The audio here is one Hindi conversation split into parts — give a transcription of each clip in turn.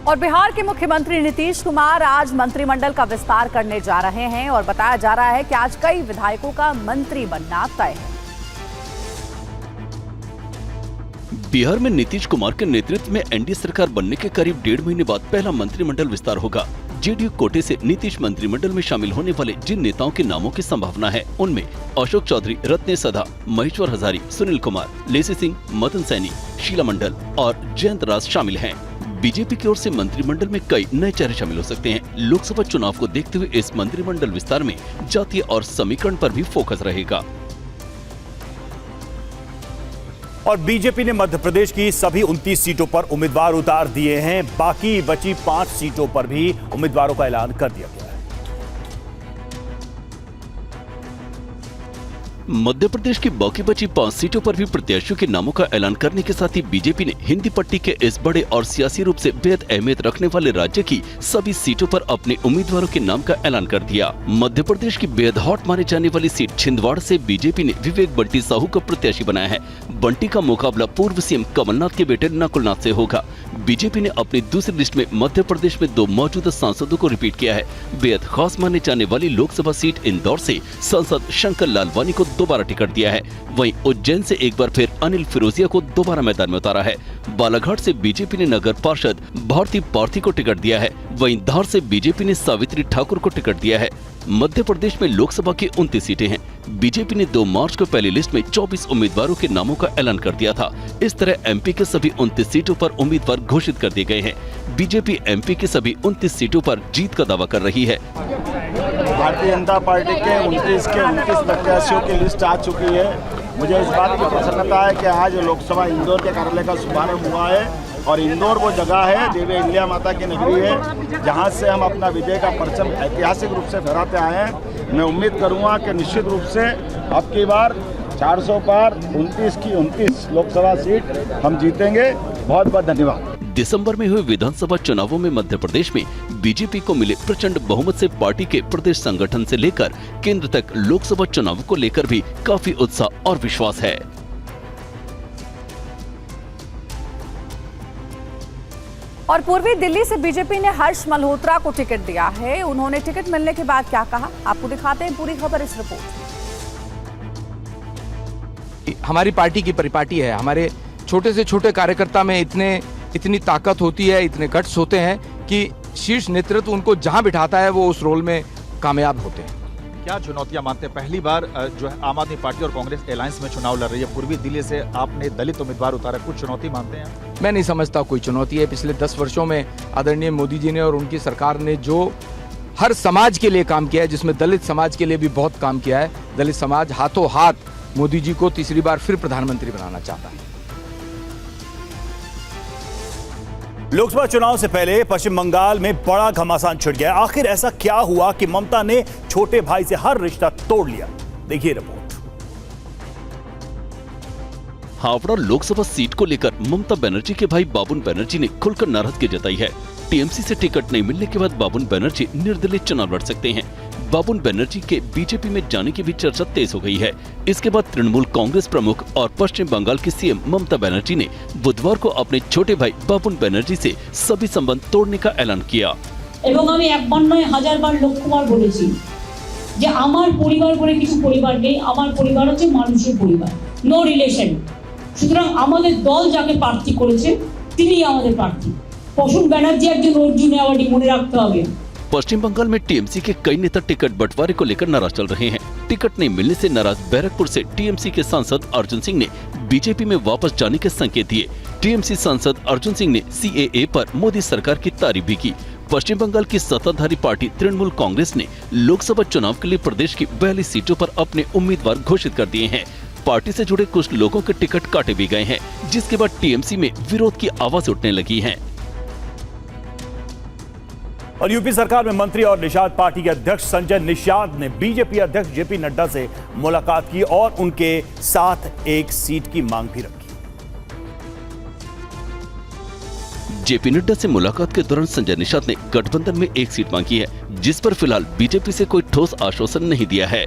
और बिहार के मुख्यमंत्री नीतीश कुमार आज मंत्रिमंडल का विस्तार करने जा रहे हैं और बताया जा रहा है कि आज कई विधायकों का मंत्री बनना तय है। बिहार में नीतीश कुमार के नेतृत्व में एनडीए सरकार बनने के करीब 1.5 महीने बाद पहला मंत्रिमंडल विस्तार होगा। जेडीयू कोटे से नीतीश मंत्रिमंडल में शामिल होने वाले जिन नेताओं के नामों की संभावना है उनमें अशोक चौधरी, रत्नेश सदा, महेश्वर हजारी, सुनील कुमार, लेसी सिंह, मदन सैनी, शीला मंडल और जयंत राज शामिल हैं। बीजेपी की ओर से मंत्रिमंडल में कई नए चेहरे शामिल हो सकते हैं। लोकसभा चुनाव को देखते हुए इस मंत्रिमंडल विस्तार में जातीय और समीकरण पर भी फोकस रहेगा। और बीजेपी ने मध्य प्रदेश की सभी 29 सीटों पर उम्मीदवार उतार दिए हैं। बाकी बची 5 सीटों पर भी उम्मीदवारों का ऐलान कर दिया गया है। मध्य प्रदेश की बाकी बची 5 सीटों पर भी प्रत्याशियों के नामों का ऐलान करने के साथ ही बीजेपी ने हिंदी पट्टी के इस बड़े और सियासी रूप से बेहद अहमियत रखने वाले राज्य की सभी सीटों पर अपने उम्मीदवारों के नाम का ऐलान कर दिया। मध्य प्रदेश की बेहद हॉट माने जाने वाली सीट छिंदवाड़ा से बीजेपी ने विवेक बंटी साहू को प्रत्याशी बनाया है। बंटी का मुकाबला पूर्व सीएम कमलनाथ के बेटे नकुलनाथ से होगा। बीजेपी ने अपनी दूसरी लिस्ट में मध्य प्रदेश में 2 मौजूदा सांसदों को रिपीट किया है। बेहद खास माने जाने वाली लोकसभा सीट इंदौर से सांसद शंकर लालवानी को दोबारा टिकट दिया है। वहीं उज्जैन से एक बार फिर अनिल फिरोजिया को दोबारा मैदान में उतारा है। बालाघाट से बीजेपी ने नगर पार्षद भारती पार्थी को टिकट दिया है। वहीं धार से बीजेपी ने सावित्री ठाकुर को टिकट दिया है। मध्य प्रदेश में लोकसभा की 29 सीटें हैं। बीजेपी ने 2 मार्च को पहली लिस्ट में 24 उम्मीदवारों के नामों का ऐलान कर दिया था। इस तरह एमपी के सभी 29 सीटों पर उम्मीदवार घोषित कर दिए गए हैं। बीजेपी एमपी की सभी 29 सीटों पर जीत का दावा कर रही है। भारतीय जनता पार्टी के 29 प्रत्याशियों की लिस्ट आ चुकी है। मुझे इस बात की प्रसन्नता है कि आज लोकसभा इंदौर के कार्यालय का शुभारंभ हुआ है और इंदौर वो जगह है, देवी अहिल्या माता की नगरी है, जहां से हम अपना विजय का परचम ऐतिहासिक रूप से फहराते आए हैं। मैं उम्मीद करूंगा कि निश्चित रूप से अब की बार 400 पार 29 की 29 लोकसभा सीट हम जीतेंगे। बहुत बहुत धन्यवाद। दिसंबर में हुए विधानसभा चुनावों में मध्य प्रदेश में बीजेपी को मिले प्रचंड बहुमत से पार्टी के प्रदेश संगठन से लेकर केंद्र तक लोकसभा चुनाव को लेकर भी काफी उत्साह और विश्वास है। और पूर्वी दिल्ली से बीजेपी ने हर्ष मल्होत्रा को टिकट दिया है। उन्होंने टिकट मिलने के बाद क्या कहा, आपको दिखाते हैं पूरी खबर इस रिपोर्ट। हमारी पार्टी की परिपाटी है। हमारे छोटे से छोटे कार्यकर्ता में इतनी ताकत होती है, इतने गट्स होते हैं कि शीर्ष नेतृत्व उनको जहां बिठाता है वो उस रोल में कामयाब होते हैं। क्या चुनौतियां मानते हैं? पहली बार जो है आम आदमी पार्टी और कांग्रेस अलायंस में चुनाव लड़ रही है। पूर्वी दिल्ली से आपने दलित उम्मीदवार उतारा, कुछ चुनौती मानते हैं? मैं नहीं समझता कोई चुनौती है। पिछले 10 वर्षों में आदरणीय मोदी जी ने और उनकी सरकार ने जो हर समाज के लिए काम किया है, जिसमें दलित समाज के लिए भी बहुत काम किया है, दलित समाज हाथों हाथ मोदी जी को तीसरी बार फिर प्रधानमंत्री बनाना चाहता है। लोकसभा चुनाव से पहले पश्चिम बंगाल में बड़ा घमासान छिड़ गया। आखिर ऐसा क्या हुआ कि ममता ने छोटे भाई से हर रिश्ता तोड़ लिया? देखिए रिपोर्ट। हावड़ा लोकसभा सीट को लेकर ममता बनर्जी के भाई बाबुन बनर्जी ने खुलकर नाराजगी जताई है। टीएमसी से टिकट नहीं मिलने के बाद बाबुन बनर्जी निर्दलीय चुनाव लड़ सकते हैं। बाबुन बनर्जी के बीजेपी में जाने की भी चर्चा तेज हो गई है। इसके बाद तृणमूल कांग्रेस प्रमुख और पश्चिम बंगाल की सीएम ममता बनर्जी ने बुधवार को अपने छोटे भाई बाबुन बनर्जी से सभी संबंध तोड़ने का ऐलान किया। এবং আমি একবার নয় হাজারবার লক্ষ্যবার বলেছি যে আমার পরিবার বলে কিছু পরিবার নেই, আমার পরিবার হচ্ছে মানুষের পরিবার, নো রিলেশন। সুতরাং আমাদের দল যাকে প্রার্থী করেছে তিনিই আমাদের প্রার্থী। প্রসূন ব্যানার্জি একজন অর্জুন অ্যাওয়ার্ডি, মনে রাখতে হবে। पश्चिम बंगाल में टीएमसी के कई नेता टिकट बंटवारे को लेकर नाराज चल रहे हैं। टिकट नहीं मिलने से नाराज बैरकपुर से टीएमसी के सांसद अर्जुन सिंह ने बीजेपी में वापस जाने के संकेत दिए। टीएमसी सांसद अर्जुन सिंह ने सीएए पर मोदी सरकार की तारीफ भी की। पश्चिम बंगाल की सत्ताधारी पार्टी तृणमूल कांग्रेस ने लोकसभा चुनाव के लिए प्रदेश की 42 सीटों पर अपने उम्मीदवार घोषित कर दिए हैं। पार्टी से जुड़े कुछ लोगों के टिकट काटे भी गए हैं, जिसके बाद टीएमसी में विरोध की आवाज उठने लगी है। और यूपी सरकार में मंत्री और निषाद पार्टी के अध्यक्ष संजय निषाद ने बीजेपी अध्यक्ष जेपी नड्डा से मुलाकात की और उनके साथ एक सीट की मांग भी रखी। जेपी नड्डा से मुलाकात के दौरान संजय निषाद ने गठबंधन में एक सीट मांगी है, जिस पर फिलहाल बीजेपी से कोई ठोस आश्वासन नहीं दिया है।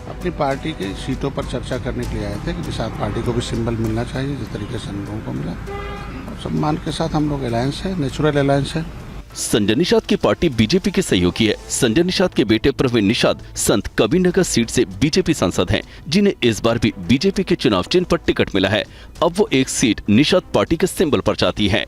अपनी पार्टी की सीटों पर चर्चा करने के लिए आए थे कि निषाद पार्टी को भी सिंबल मिलना चाहिए जिस तरीके से हम लोगों को मिला। सम्मान के साथ हम लोग अलायंस है, नेचुरल अलायंस है। संजय निषाद की पार्टी बीजेपी के सहयोगी है। संजय निषाद के बेटे प्रवीण निषाद संत कबीरनगर सीट से बीजेपी सांसद हैं, जिन्हें इस बार भी बीजेपी के चुनाव चिन्ह पर टिकट मिला है। अब वो एक सीट निषाद पार्टी के सिंबल पर चाहती हैं।